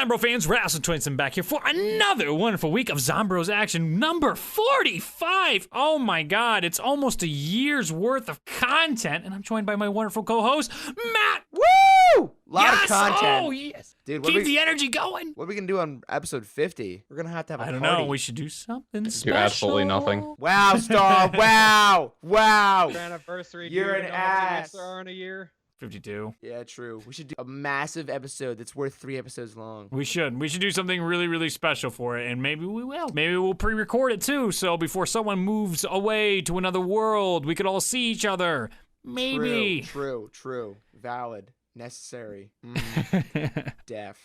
Zombro fans? Wrestling Twinson back here for another wonderful week of Zombroz action, number 45. Oh my God, it's almost a year's worth of content, and I'm joined by my wonderful co-host, Matt. Woo! Lot of content. Oh, yes. Dude, Keep the energy going. What are we going to do on episode 50? We're going to have a I don't party. know. We should do something special. Do absolutely nothing. Wow, Star. Wow. Wow. Your anniversary. You're dude. an You know how many ass. weeks there are in a year? 52. Yeah, true. We should do a massive episode that's worth 3 episodes long. We should do something really, really special for it, and maybe we will. Maybe we'll pre-record it too, so before someone moves away to another world, we could all see each other. Maybe. True. Valid. Necessary. Def.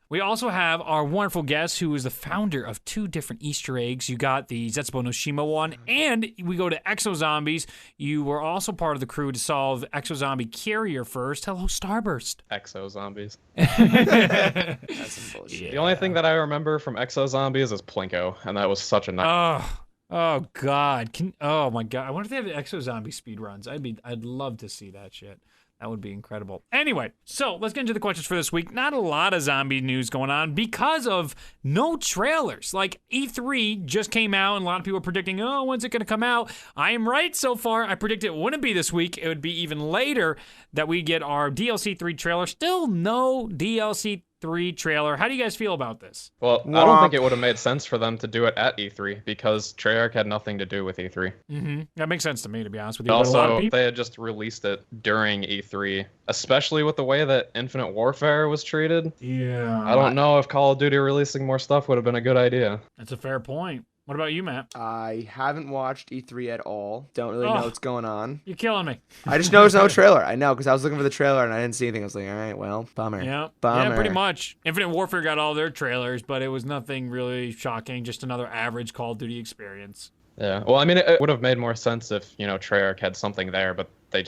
We also have our wonderful guest who is the founder of 2 different Easter eggs. You got the Zetsubo no Shima one, and we go to Exo Zombies. You were also part of the crew to solve Exo Zombie Carrier first. Hello, Starburst. Exo zombies. That's some bullshit. The only thing that I remember from Exo Zombies is Plinko, and that was such a nice. Oh God. Oh my God. I wonder if they have Exo Zombie speedruns. I'd love to see that shit. That would be incredible. Anyway, so let's get into the questions for this week. Not a lot of zombie news going on because of no trailers. Like E3 just came out and a lot of people are predicting, oh, when's it going to come out? I am right so far. I predict it wouldn't be this week. It would be even later that we get our DLC 3 trailer. Still no DLC 3 trailer. How do you guys feel about this? Well, I don't think it would have made sense for them to do it at E3 because Treyarch had nothing to do with E3. That makes sense to me, to be honest with you. But a lot of Also, people- they had just released it during E3, especially with the way that Infinite Warfare was treated. Yeah. I don't know if Call of Duty releasing more stuff would have been a good idea. That's a fair point. What about you, Matt? I haven't watched E3 at all. Don't really know what's going on. You're killing me. I just know there's no trailer. I know, because I was looking for the trailer and I didn't see anything. I was like, all right, well, bummer. Yeah, Bummer. pretty much. Infinite Warfare got all their trailers, but it was nothing really shocking. Just another average Call of Duty experience. Yeah. Well, I mean, it would have made more sense if, Treyarch had something there, but they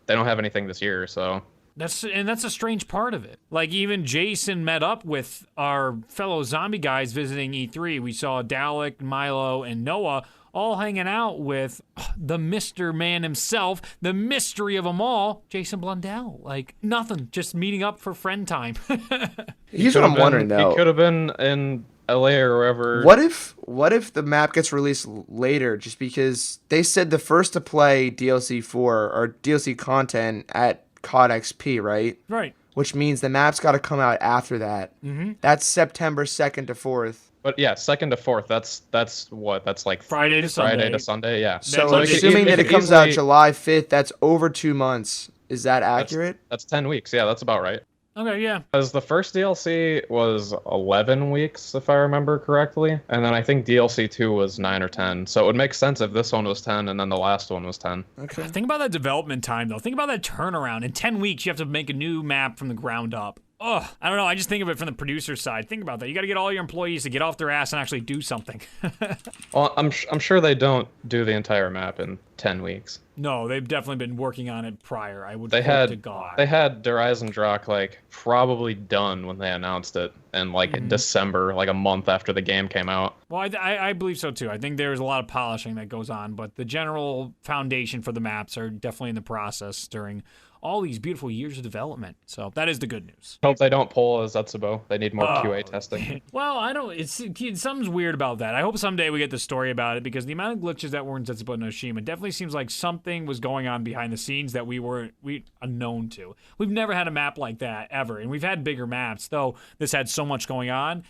don't have anything this year, so. That's a strange part of it. Like, even Jason met up with our fellow zombie guys visiting E3. We saw Dalek, Milo, and Noah all hanging out with the Mr. Man himself, the mystery of them all, Jason Blundell. Like, nothing. Just meeting up for friend time. Here's what I'm wondering, though. He could have been in LA or wherever. What if the map gets released later just because they said the first to play DLC 4 or DLC content at COD XP, right? Right. Which means the map's got to come out after that. Mm-hmm. That's September 2nd to 4th. But yeah, 2nd to 4th. That's what? That's like Friday to Sunday. Friday to Sunday, yeah. So That's assuming that it comes easily- out July 5th, that's over 2 months. Is that accurate? That's 10 weeks. Yeah, that's about right. Okay, yeah. Because the first DLC was 11 weeks, if I remember correctly. And then I think DLC 2 was 9 or 10. So it would make sense if this one was 10 and then the last one was 10. Okay. Think about that development time, though. Think about that turnaround. In 10 weeks, you have to make a new map from the ground up. Ugh, I don't know. I just think of it from the producer's side. Think about that. You got to get all your employees to get off their ass and actually do something. Well, I'm sure they don't do the entire map in 10 weeks. No, they've definitely been working on it prior. I would They hope to God. had Der Eisendrock like probably done when they announced it in like December, like a month after the game came out. Well, I believe so too. I think there's a lot of polishing that goes on, but the general foundation for the maps are definitely in the process during all these beautiful years of development. So that is the good news. Hope they don't pull a Zetsubo. They need more QA testing. Well, I don't. It's something's weird about that. I hope someday we get the story about it because the amount of glitches that were in Zetsubo no Shima definitely seems like something was going on behind the scenes that we unknown to. We've never had a map like that ever, and we've had bigger maps. Though this had so much going on,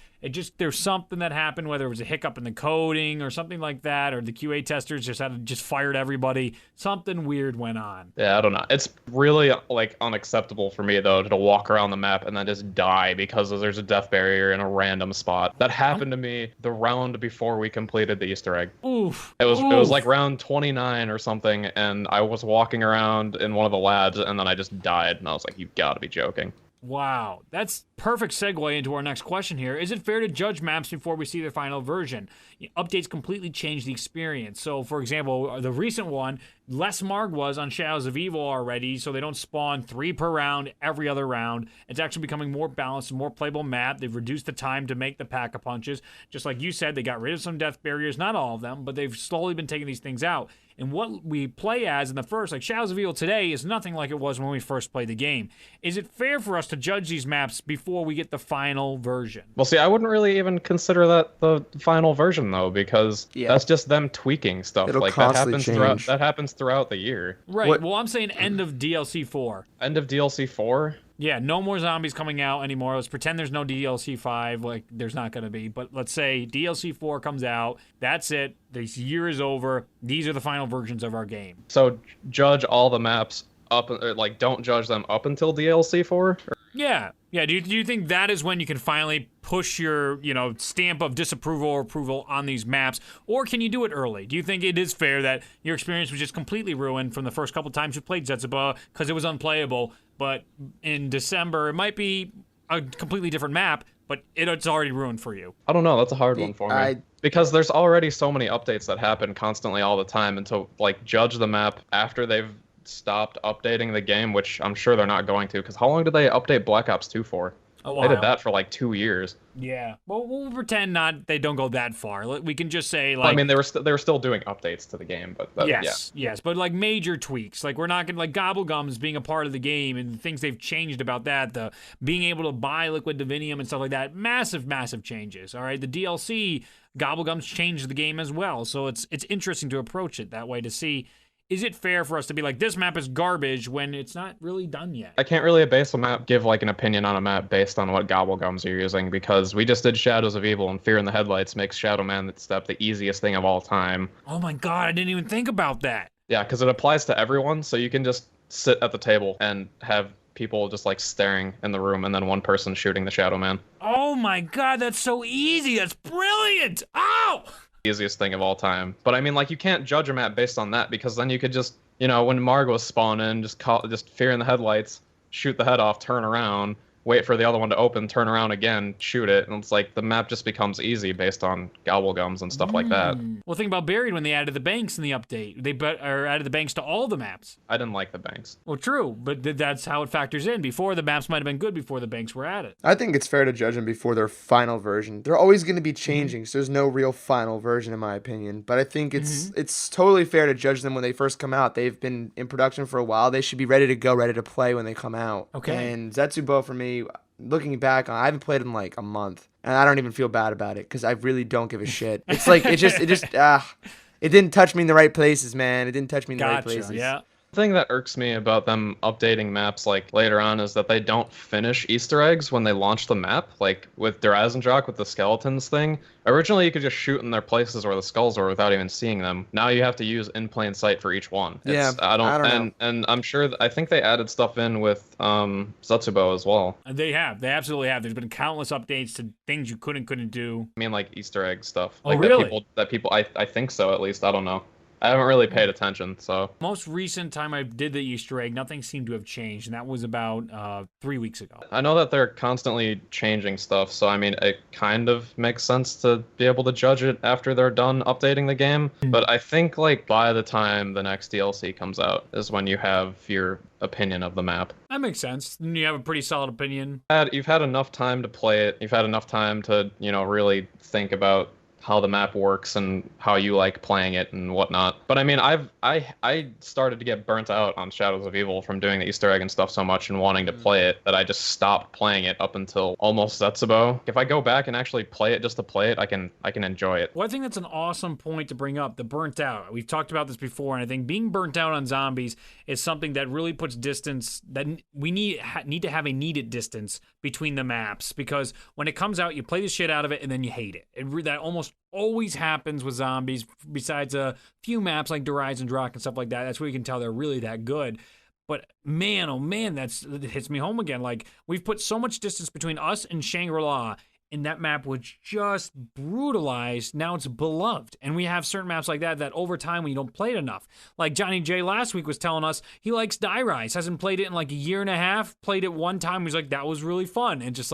there's something that happened, whether it was a hiccup in the coding or something like that, or the QA testers just fired everybody. Something weird went on. Yeah, I don't know. It's really like unacceptable for me though to walk around the map and then just die because there's a death barrier in a random spot. That happened to me the round before we completed the Easter egg. Oof. It was like round 29 or something, and I was walking around in one of the labs, and then I just died, and I was like, "You've got to be joking." Wow, that's perfect segue into our next question here. Is it fair to judge maps before we see their final version? Updates completely change the experience. So, for example, the recent one less Marg was on Shadows of Evil already, so they don't spawn 3 per round every other round. It's actually becoming more balanced and more playable map. They've reduced the time to make the pack-a-punches. Just like you said, they got rid of some death barriers, not all of them, but they've slowly been taking these things out. And what we play as in the first, like Shadows of Evil today, is nothing like it was when we first played the game. Is it fair for us to judge these maps before we get the final version? Well, see, I wouldn't really even consider that the final version though, because that's just them tweaking stuff. It'll like constantly change. that happens throughout the year. Right. Well, I'm saying end of DLC 4. End of DLC 4. Yeah, no more zombies coming out anymore. Let's pretend there's no DLC 5, like there's not going to be. But let's say DLC 4 comes out. That's it. This year is over. These are the final versions of our game. So judge all the maps up, like don't judge them up until DLC 4? Yeah. Yeah, do you think that is when you can finally push your, stamp of disapproval or approval on these maps? Or can you do it early? Do you think it is fair that your experience was just completely ruined from the first couple times you played Zetsuba because it was unplayable, but in December it might be a completely different map, but it's already ruined for you? I don't know. That's a hard one for me. Because there's already so many updates that happen constantly all the time, and to judge the map after they've stopped updating the game, which I'm sure they're not going to, because how long did they update Black Ops 2 for? A while. They did that for 2 years. Yeah. Well, we'll pretend they don't go that far. We can just say I mean, they were still doing updates to the game, but yes, but major tweaks. We're not gonna Gobblegums being a part of the game and things they've changed about that. The being able to buy Liquid Divinium and stuff like that. Massive changes. All right. The DLC Gobblegums changed the game as well, so it's interesting to approach it that way to see. Is it fair for us to be like, this map is garbage when it's not really done yet? I can't really base a map, give an opinion on a map based on what Gobblegums you're using, because we just did Shadows of Evil, and Fear in the Headlights makes Shadow Man Step the easiest thing of all time. Oh my god, I didn't even think about that. Yeah, because it applies to everyone, so you can just sit at the table and have people just staring in the room, and then one person shooting the Shadow Man. Oh my god, that's so easy. That's brilliant. Ow! Easiest thing of all time. But I mean, you can't judge a map based on that, because then you could just, when Margot's spawning, just Fear in the Headlights, shoot the head off, turn around, wait for the other one to open, turn around again, shoot it, and it's the map just becomes easy based on Gobblegums and stuff like that. Well, think about Buried when they added the banks in the update. They added the banks to all the maps. I didn't like the banks. Well, true, but that's how it factors in. Before, the maps might have been good before the banks were added. I think it's fair to judge them before their final version. They're always going to be changing, so there's no real final version in my opinion. But I think it's totally fair to judge them when they first come out. They've been in production for a while. They should be ready to go, ready to play when they come out. Okay. And Zetsubo, for me, looking back, I haven't played in a month, and I don't even feel bad about it because I really don't give a shit. It's it didn't touch me in the right places, man. It didn't touch me in the right places. Yeah. The thing that irks me about them updating maps later on is that they don't finish Easter eggs when they launch the map. With Durazendrock with the skeletons thing. Originally you could just shoot in their places where the skulls were without even seeing them. Now you have to use in plain sight for each one. I don't know. And I'm sure I think they added stuff in with Zetsubo as well. They absolutely have. There's been countless updates to things you couldn't do. I mean Easter egg stuff. Oh, really? That people I think so, at least. I don't know. I haven't really paid attention, so. Most recent time I did the Easter egg, nothing seemed to have changed, and that was about 3 weeks ago. I know that they're constantly changing stuff, so I mean, it kind of makes sense to be able to judge it after they're done updating the game. But I think by the time the next DLC comes out is when you have your opinion of the map. That makes sense. You have a pretty solid opinion. You've had enough time to play it. You've had enough time to, really think about how the map works and how you like playing it and whatnot. But I mean, I started to get burnt out on Shadows of Evil from doing the Easter egg and stuff so much and wanting to play it that I just stopped playing it up until almost Zetsubo. If I go back and actually play it just to play it, I can enjoy it. Well, I think that's an awesome point to bring up, the burnt out. We've talked about this before, and I think being burnt out on zombies is something that really puts distance, that we need to have a needed distance between the maps, because when it comes out, you play the shit out of it and then you hate it. That almost always happens with zombies, besides a few maps like Durazendrock and stuff like that. That's where you can tell they're really that good. But man, oh man, it hits me home again. We've put so much distance between us and Shangri-La, and that map was just brutalized. Now it's beloved. And we have certain maps like that over time when you don't play it enough. Like Johnny J last week was telling us he likes Die Rise. Hasn't played it in a year and a half. Played it one time. He's like, that was really fun. And just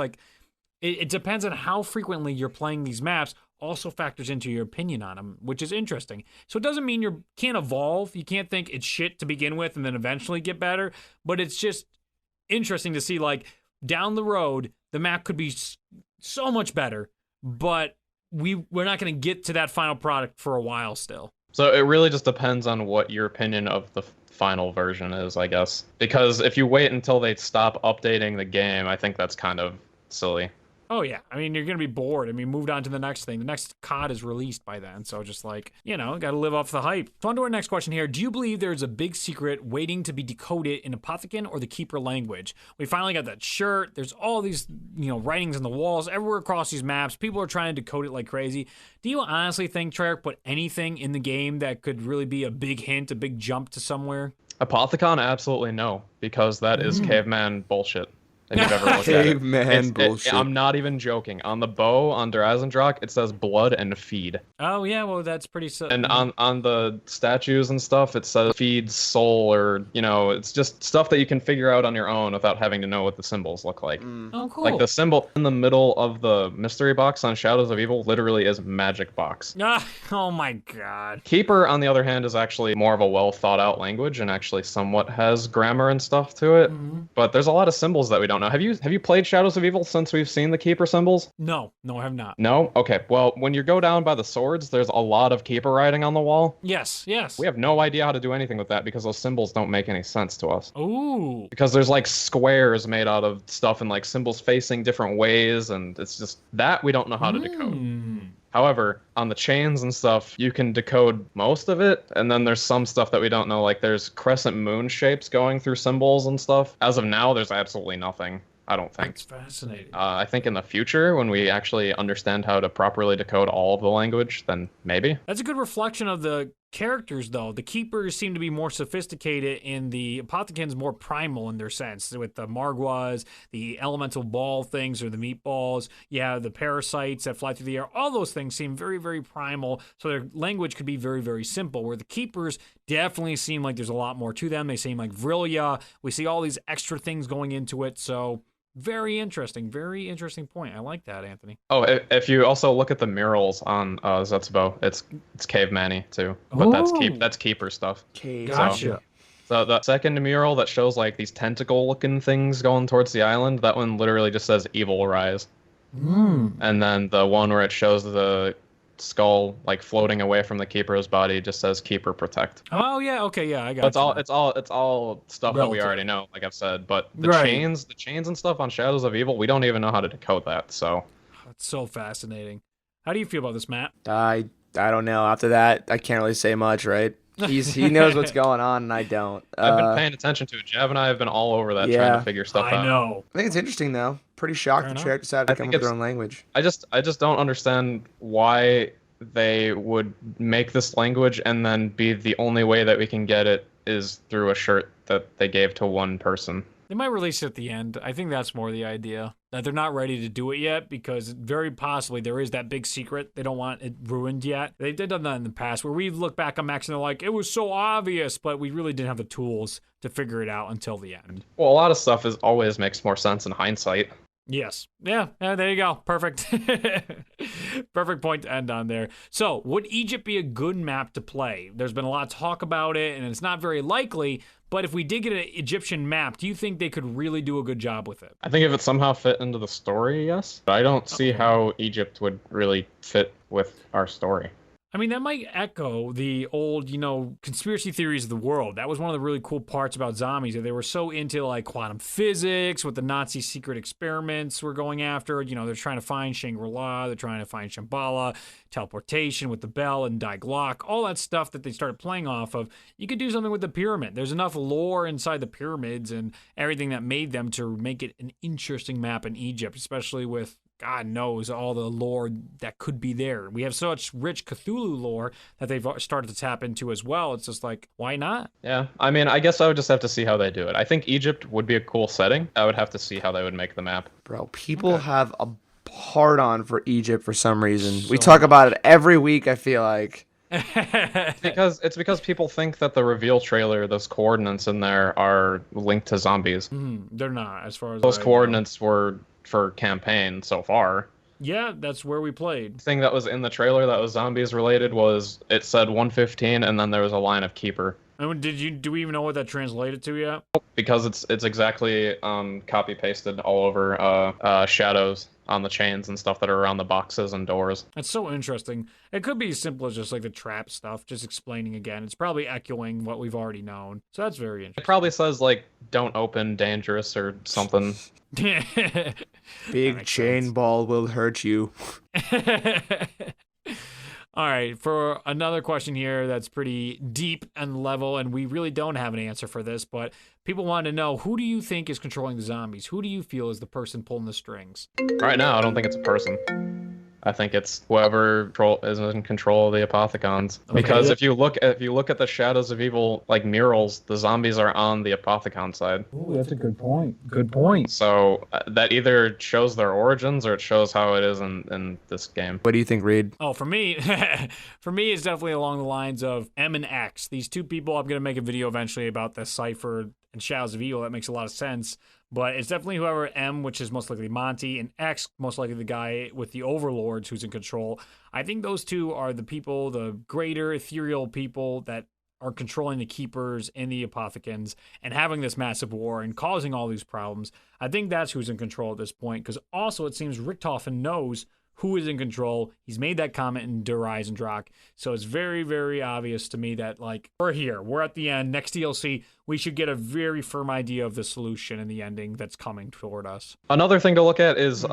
it depends on how frequently you're playing these maps. also factors into your opinion on them, which is interesting. So it doesn't mean you can't evolve. You can't think it's shit to begin with and then eventually get better. But it's just interesting to see, like, down the road, the map could be so much better, but we're not going to get to that final product for a while still. So it really just depends on what your opinion of the final version is, I guess. Because if you wait until they stop updating the game, I think that's kind of silly. Oh, yeah. I mean, you're going to be bored. I mean, moved on to the next thing. The next COD is released by then. So just like, got to live off the hype. So on to our next question here. Do you believe there's a big secret waiting to be decoded in Apothicon or the Keeper language? We finally got that shirt. There's all these, writings on the walls everywhere across these maps. People are trying to decode it like crazy. Do you honestly think Treyarch put anything in the game that could really be a big hint, a big jump to somewhere? Apothicon, absolutely no, because that is caveman bullshit. And you've ever looked at it. Caveman bullshit. I'm not even joking. On the bow on Drazendrak, it says blood and feed. Oh yeah, well that's pretty. And on the statues and stuff, it says feed soul, or it's just stuff that you can figure out on your own without having to know what the symbols look like. Oh cool. Like the symbol in the middle of the mystery box on Shadows of Evil literally is magic box. Oh my god. Keeper, on the other hand, is actually more of a well thought out language and actually somewhat has grammar and stuff to it. But there's a lot of symbols that we don't know. Have you played Shadows of Evil since we've seen the Keeper symbols? No, I have not. No? Okay. Well, when you go down by the swords, there's a lot of Keeper writing on the wall. Yes. We have no idea how to do anything with that because those symbols don't make any sense to us. Ooh. Because there's like squares made out of stuff and like symbols facing different ways, and it's just that we don't know how to decode. However, on the chains and stuff, you can decode most of it, and then there's some stuff that we don't know, like there's crescent moon shapes going through symbols and stuff. As of now, there's absolutely nothing. I don't think. That's fascinating. I think in the future, when we actually understand how to properly decode all of the language, then maybe. That's a good reflection of the characters, though. The Keepers seem to be more sophisticated, and the Apothicons more primal in their sense. With the Margwas, the elemental ball things, or the meatballs, the parasites that fly through the air, all those things seem very, very primal, so their language could be very, very simple, where the Keepers definitely seem like there's a lot more to them. They seem like Vrilya. We see all these extra things going into it, so... Very interesting point. I like that, Anthony. Oh, if you also look at the murals on Zetsubo, it's caveman-y too, but that's Keeper stuff. Gotcha. So the second mural that shows like these tentacle-looking things going towards the island, that one literally just says "Evil Rise." And then the one where it shows the skull like floating away from the Keeper's body just says "Keeper Protect." Oh yeah, okay, yeah, I got it. It's all stuff that we already know, like I've said. But the chains and stuff on Shadows of Evil, we don't even know how to decode that. So that's so fascinating. How do you feel about this, Matt? I don't know. After that, I can't really say much, right? He knows what's going on, and I don't. I've been paying attention to it. Jav and I have been all over that trying to figure stuff out. I know. I think it's interesting though. Pretty shocked that Treyarch decided to come up with their own language. I just don't understand why they would make this language and then be the only way that we can get it is through a shirt that they gave to one person. They might release it at the end. I think that's more the idea. That they're not ready to do it yet because very possibly there is that big secret. They don't want it ruined yet. They've done that in the past where we've looked back on Max and they're like, it was so obvious, but we really didn't have the tools to figure it out until the end. Well, a lot of stuff always makes more sense in hindsight. Yes. Yeah, there you go. Perfect. Perfect point to end on there. So, would Egypt be a good map to play? There's been a lot of talk about it, and it's not very likely, but if we did get an Egyptian map, do you think they could really do a good job with it? I think if it somehow fit into the story, yes. But I don't see how Egypt would really fit with our story. I mean, that might echo the old, conspiracy theories of the world. That was one of the really cool parts about zombies, that they were so into, like, quantum physics, what the Nazi secret experiments were going after. They're trying to find Shangri-La, they're trying to find Shambhala, teleportation with the bell and Die Glock, all that stuff that they started playing off of. You could do something with the pyramid. There's enough lore inside the pyramids and everything that made them to make it an interesting map in Egypt, especially with God knows all the lore that could be there. We have such rich Cthulhu lore that they've started to tap into as well. It's just like, why not? Yeah, I mean, I guess I would just have to see how they do it. I think Egypt would be a cool setting. I would have to see how they would make the map. Bro, people have a hard-on for Egypt for some reason. We talk about it every week, I feel like. It's because people think that the reveal trailer, those coordinates in there are linked to zombies. They're not, as far as those coordinates were for campaign so far. Yeah, that's where we played. Thing that was in the trailer that was zombies related was it said 115 and then there was a line of keeper. And do we even know what that translated to yet? Because it's exactly copy pasted all over shadows on the chains and stuff that are around the boxes and doors. That's so interesting. It could be as simple as just like the trap stuff, just explaining again. It's probably echoing what we've already known. So that's very It interesting. probably says like don't open, dangerous or something. Big chain ball will hurt you. All right, for another question here that's pretty deep and level, and we really don't have an answer for this, but people want to know, who do you think is controlling the zombies? Who do you feel is the person pulling the strings? Right now, I don't think it's a person. I think it's whoever is in control of the Apothecons. Okay. Because if you look at the Shadows of Evil like murals, the zombies are on the Apothecon side. Ooh, that's a good point. Good point. So that either shows their origins or it shows how it is in this game. What do you think, Reed? Oh, for me, it's definitely along the lines of M and X. These two people, I'm going to make a video eventually about the Cypher and Shadows of Evil. That makes a lot of sense. But it's definitely whoever M, which is most likely Monty, and X, most likely the guy with the overlords who's in control. I think those two are the people, the greater ethereal people that are controlling the Keepers and the Apothecons and having this massive war and causing all these problems. I think that's who's in control at this point, because also it seems Richtofen knows who is in control. He's made that comment in Der Eisendrock. So it's very, very obvious to me that, like, we're here. We're at the end. Next DLC, we should get a very firm idea of the solution and the ending that's coming toward us. Another thing to look at is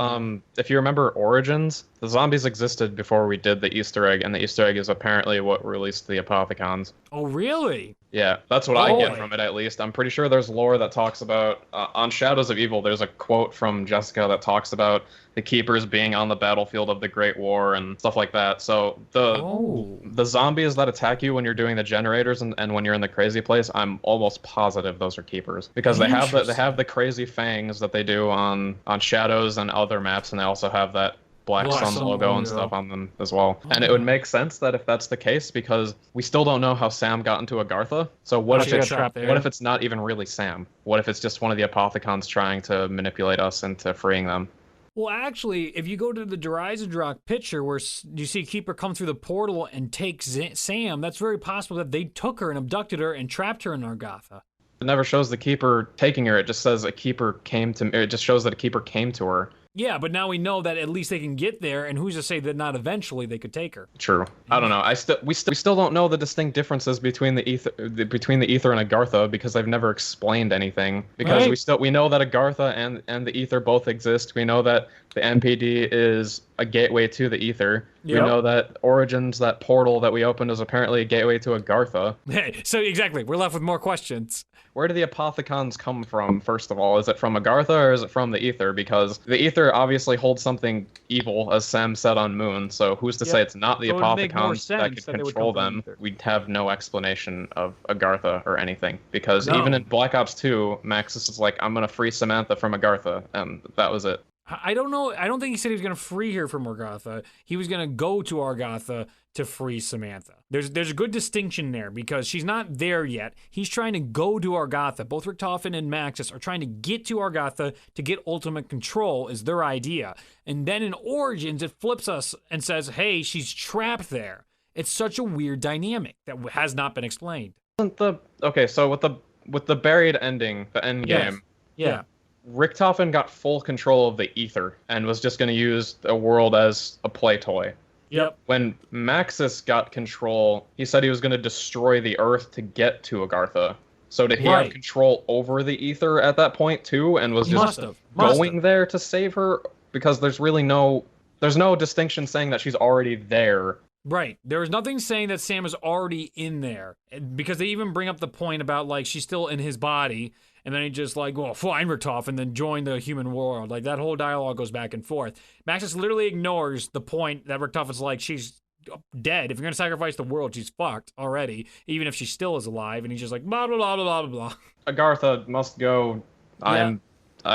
if you remember Origins, the zombies existed before we did the Easter egg, and the Easter egg is apparently what released the Apothecons. Oh, really? Yeah, that's what I get from it, at least. I'm pretty sure there's lore that talks about, on Shadows of Evil, there's a quote from Jessica that talks about the Keepers being on the battlefield of the Great War and stuff like that. So the zombies that attack you when you're doing the generators and when you're in the crazy place, I'm almost positive those are Keepers. Because they have the crazy fangs that they do on Shadows and other maps, and they also have that Black Sun logo and stuff on them as well. And it would make sense that if that's the case, because we still don't know how Sam got into Agartha. So what if it's not even really Sam? What if it's just one of the Apothecons trying to manipulate us into freeing them? Well, actually, if you go to the Der Eisendrock picture where you see Keeper come through the portal and take Sam, that's very possible that they took her and abducted her and trapped her in Agartha. It never shows the Keeper taking her. It just says a Keeper came to. It just shows that a Keeper came to her. Yeah, but now we know that at least they can get there, and who's to say that not eventually they could take her? True. I don't know. We still don't know the distinct differences between the ether and Agartha, because they've never explained anything. Because we know that Agartha and the ether both exist. We know that the MPD is a gateway to the ether. Yep. We know that Origins, that portal that we opened, is apparently a gateway to Agartha. So exactly, we're left with more questions. Where do the Apothecons come from, first of all? Is it from Agartha or is it from the ether? Because the ether obviously holds something evil, as Sam said on Moon, so who's to say it's not the Apothecons that could control them? We'd have no explanation of Agartha or anything. Because even in Black Ops 2, Maxis is like, I'm going to free Samantha from Agartha, and that was it. I don't know. I don't think he said he was going to free her from Agartha. He was going to go to Agartha to free Samantha. There's a good distinction there, because she's not there yet. He's trying to go to Agartha. Both Richtofen and Maxis are trying to get to Agartha to get ultimate control, is their idea. And then in Origins, it flips us and says, hey, she's trapped there. It's such a weird dynamic that has not been explained. Okay, so with the buried ending, the end game. Yeah. Richtofen got full control of the ether and was just going to use the world as a play toy. Yep. When Maxis got control, he said he was going to destroy the Earth to get to Agartha. So did he have control over the ether at that point too, and was just going there to save her? Because there's no distinction saying that she's already there. Right. There is nothing saying that Sam is already in there, because they even bring up the point about, like, she's still in his body, and then he just like, well, fine, Richtofen, and then join the human world. Like, that whole dialogue goes back and forth. Maxis literally ignores the point that Richtofen's like, she's dead. If you're going to sacrifice the world, she's fucked already, even if she still is alive. And he's just like, blah, blah, blah, blah, blah, blah. Agartha must go. I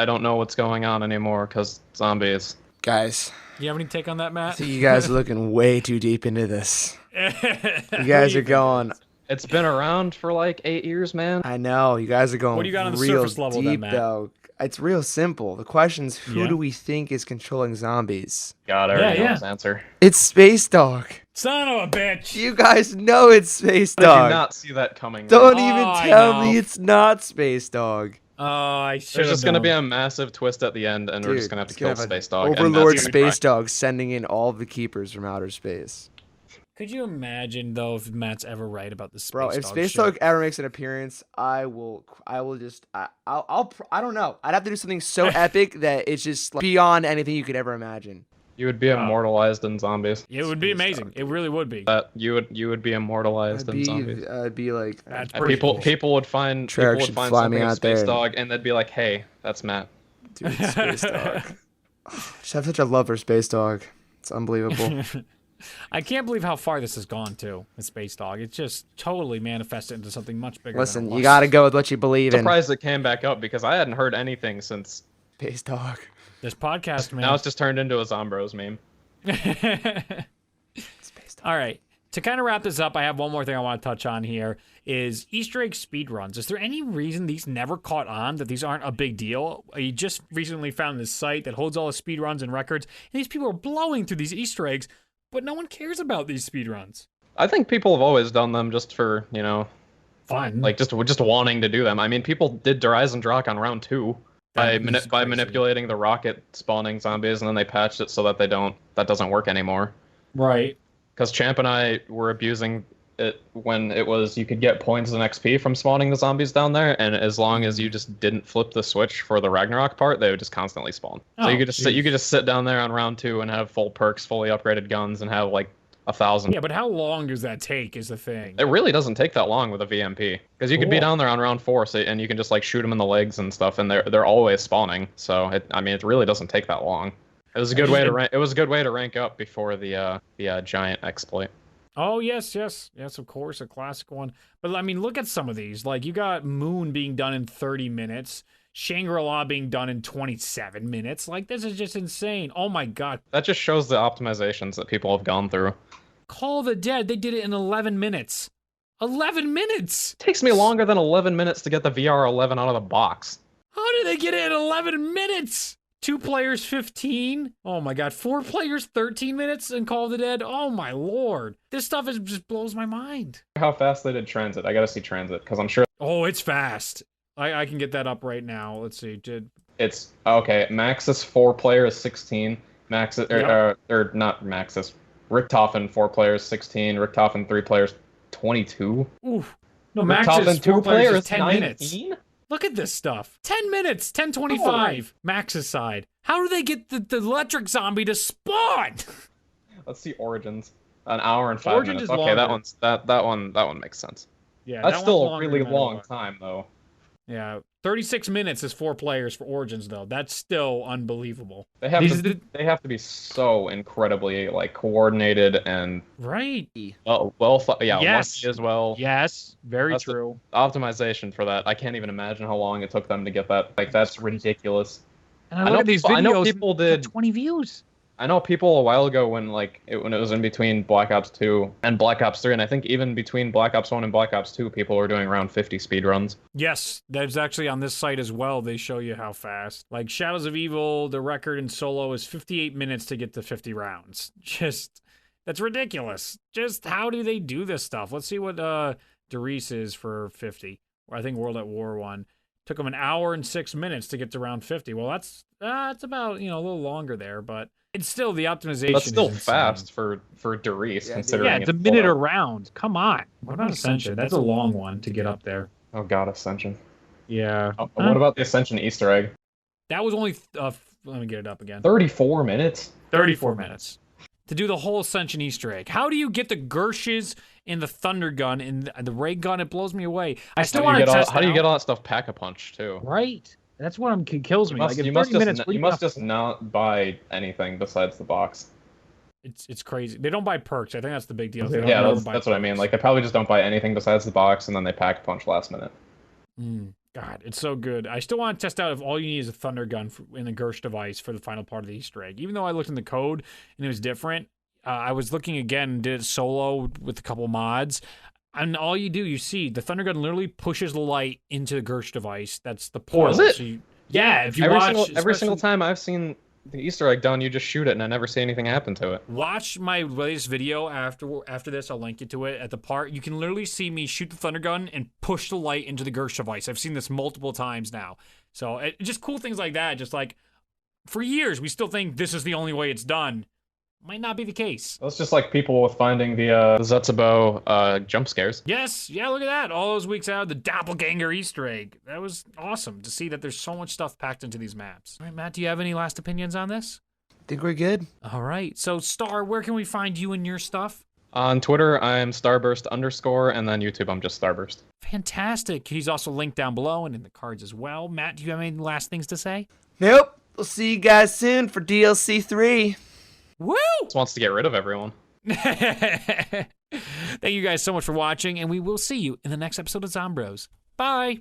don't know what's going on anymore, because zombies. Guys. You have any take on that, Matt? I think you guys are looking way too deep into this. You guys are going... It's been around for like 8 years, man. I know. You guys are going what do you got on the real surface level deep, then, Matt? though. it's real simple. The question's who Yeah. do we think is controlling zombies? God, I already know yeah. his answer. It's Space Dog. Son of a bitch. You guys know it's Space How did Dog. you not see that coming? Don't Oh, even I tell know. me it's not Space Dog. Oh, I should There's have just gonna be a massive twist at the end, and we're just gonna have to it's kill have Space Dog. and Overlord that's gonna be Space Dog sending in all the keepers from outer space. Could you imagine though if Matt's ever right about the Space Bro, Dog if Space shit? Dog ever makes an appearance, I don't know. I'd have to do something so epic that it's just like, beyond anything you could ever imagine. You would be immortalized in zombies. It would be Space amazing. Dog. It really would be. That you would be immortalized in zombies. I'd be like, That's And pretty people cool. people would find Treyarch people would should find fly something me in out Space there. Dog, and they'd be like, "Hey, that's Matt." dude, Space Dog. Just have such a love for Space Dog. It's unbelievable. I can't believe how far this has gone too with Space Dog. It's just totally manifested into something much bigger. Listen, than it you was. gotta go with what you believe in. Surprised it came back up because I hadn't heard anything since. Space Dog. This podcast, man. Now it's just turned into a Zombroz meme. Space Dog. All right. To kind of wrap this up, I have one more thing I want to touch on here is Easter egg speedruns. Is there any reason these never caught on, that these aren't a big deal? You just recently found this site that holds all the speedruns and records, and these people are blowing through these Easter eggs, but no one cares about these speedruns. I think people have always done them just for, Fun. like just wanting to do them. I mean, people did Rise and Drock on round 2 by That is by crazy. manipulating the rocket spawning zombies, and then they patched it so that that doesn't work anymore. Right. Because Champ and I were abusing it when it was you could get points and XP from spawning the zombies down there, and as long as you just didn't flip the switch for the Ragnarok part, they would just constantly spawn. So Oh, you could just sit down there on round 2 and have full perks, fully upgraded guns, and have like 1,000. Yeah, but how long does that take is the thing. It really doesn't take that long with a VMP because you could be Cool. down there on round 4, and you can just like shoot them in the legs and stuff, and they're always spawning. So it really doesn't take that long. It was a good way to rank. It was a good way to rank up before the giant exploit. Oh, yes, of course, a classic one. But, I mean, look at some of these. Like, you got Moon being done in 30 minutes, Shangri-La being done in 27 minutes. Like, this is just insane. Oh, my God. That just shows the optimizations that people have gone through. Call of the Dead, they did it in 11 minutes. 11 minutes! It takes me longer than 11 minutes to get the VR11 out of the box. How did they get it in 11 minutes? 2 players, 15? Oh my God. 4 players, 13 minutes in Call of the Dead? Oh my Lord. This stuff just blows my mind. How fast they did transit? I gotta see transit because I'm sure Oh, it's fast. I can get that up right now. Let's see. it's okay. Maxis 4 players 16. Maxis or not Maxis. Richtofen 4 players 16. Richtofen 3 players 22. Oof. No, Max is Richtofen 4 players is 10 minutes. 19? Look at this stuff. 10 minutes, 10:25. Max's side. How do they get the electric zombie to spawn? Let's see Origins. An hour and 5 Origins minutes. is Okay, that longer. one's that one makes sense. Yeah, That's that still one's a longer really no matter long what. time though. Yeah, 36 minutes is 4 players for Origins though. That's still unbelievable. They have These to are the- they have to be so incredibly like coordinated and Right. lucky as well. Yes, very That's the- true. Optimization for that. I can't even imagine how long it took them to get that. Like that's ridiculous. And I know people did 20 views. I know people a while ago when it was in between Black Ops 2 and Black Ops 3, and I think even between Black Ops 1 and Black Ops 2, people were doing around 50 speedruns. Yes, that's actually on this site as well. They show you how fast. Like Shadows of Evil, the record in solo is 58 minutes to get to 50 rounds. That's ridiculous. Just how do they do this stuff? Let's see what Derice is for 50. I think World at War 1. Took them an hour and 6 minutes to get to round 50. Well, that's about, a little longer there, but it's still the optimization. That's still is insane. fast for Derice, Yeah, considering Yeah, it's a it's minute full. a round. Come on. What about Ascension? That's a long one to get up there. Oh god, Ascension. Yeah. What about the Ascension Easter egg? That was only, let me get it up again. 34 minutes? 34 minutes. To do the whole Ascension Easter egg. How do you get the Gershes and the Thunder Gun and the Ray Gun? It blows me away. I still want to test How do you out. get all that stuff Pack-a-Punch, too? Right. That's what kills me. You must just not buy anything besides the box. It's crazy. They don't buy perks. I think that's the big deal. They don't Yeah, ever buy that's what I mean. perks. Like, they probably just don't buy anything besides the box, and then they Pack-a-Punch last minute. God, it's so good. I still want to test out if all you need is a Thunder Gun in the Gersh device for the final part of the Easter egg. Even though I looked in the code and it was different, I was looking again and did it solo with a couple mods. And all you see, the Thunder Gun literally pushes the light into the Gersh device. That's the portal. it? So Yeah, if you every watch single time I've seen the Easter egg done, you just shoot it, and I never see anything happen to it. Watch my latest video after this. I'll link you to it at the part. You can literally see me shoot the thunder gun and push the light into the Gersh device. I've seen this multiple times now. So just cool things like that. Just like for years, we still think this is the only way it's done. Might not be the case. That's just like people with finding the Zetsubo jump scares. Yes, yeah, look at that. All those weeks out, the doppelganger Easter egg. That was awesome to see that there's so much stuff packed into these maps. All right, Matt, do you have any last opinions on this? Think we're good. All right, so Star, where can we find you and your stuff? On Twitter, I'm Starburst_, and then YouTube, I'm just Starburst. Fantastic. He's also linked down below and in the cards as well. Matt, do you have any last things to say? Nope. We'll see you guys soon for DLC 3. Woo! Just wants to get rid of everyone. Thank you guys so much for watching, and we will see you in the next episode of Zombroz. Bye!